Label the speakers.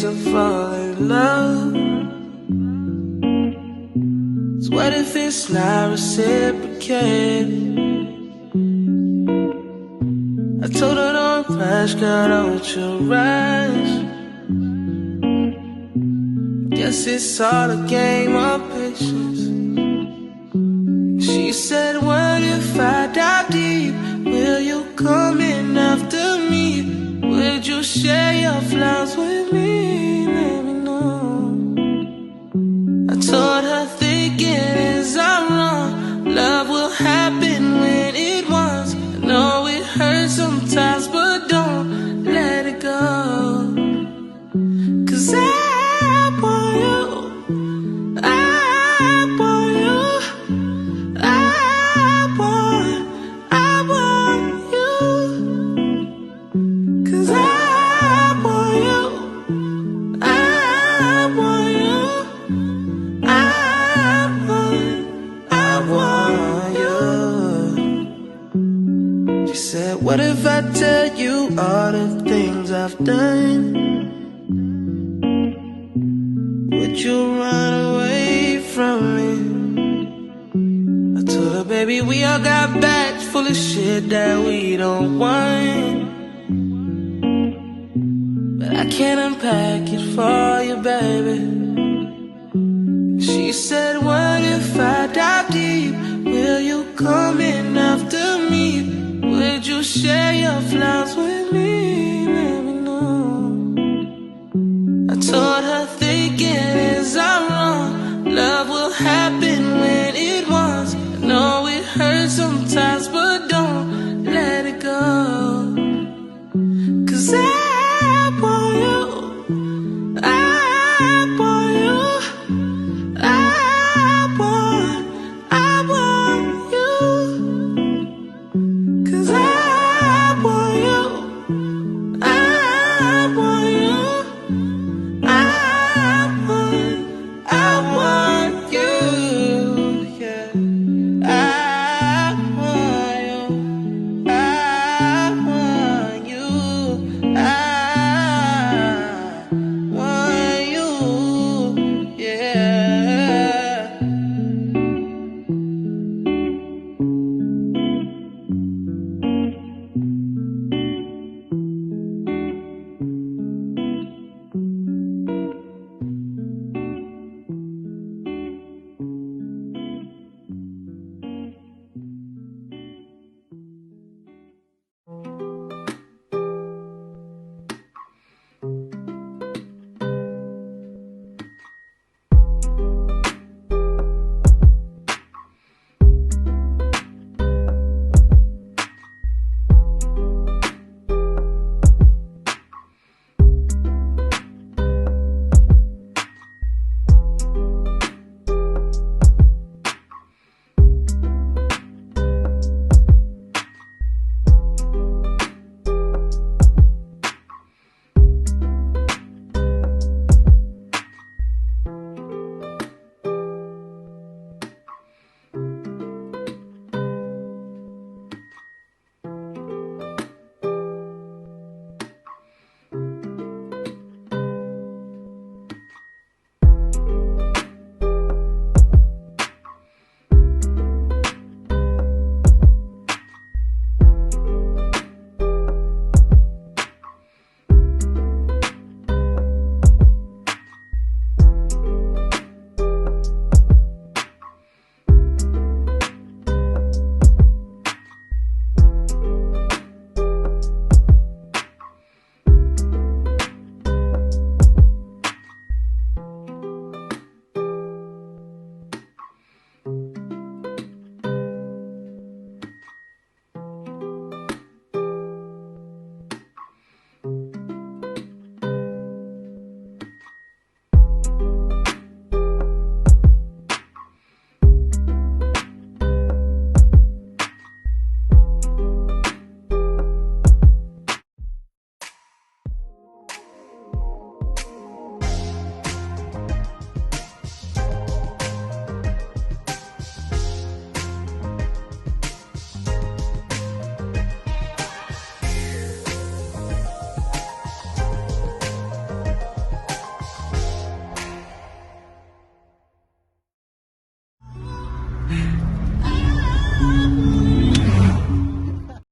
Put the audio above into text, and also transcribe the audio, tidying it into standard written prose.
Speaker 1: to fall in love. So what if it's not reciprocated? I told her don't rush, girl, don't you rush. Guess it's all a game of patience. She said, what if I dive deep? Will you come in after me? Would you share your flaws with me? Let me know. I told her thinking is I'm wrong. Love will happen when it wants. I know it hurts sometimes, but don't let it go. 'Cause I want you, I want you, I want you. 'Cause I want you, I want you, I want you. She said, what if I tell you all the things I've done? Would you run away from me? I told her, baby, we all got bags full of shit that we don't want, but I can't unpack it for you, baby. She said, what if I dive deep? Will you come in after me? Would you share your flaws with me? Let me know. I told her thinking is I'm wrong. Love will happen when it wants. I know it hurts sometimes, but don't let it go. 'Cause I want you, I want you, I want you. 'Cause I want you,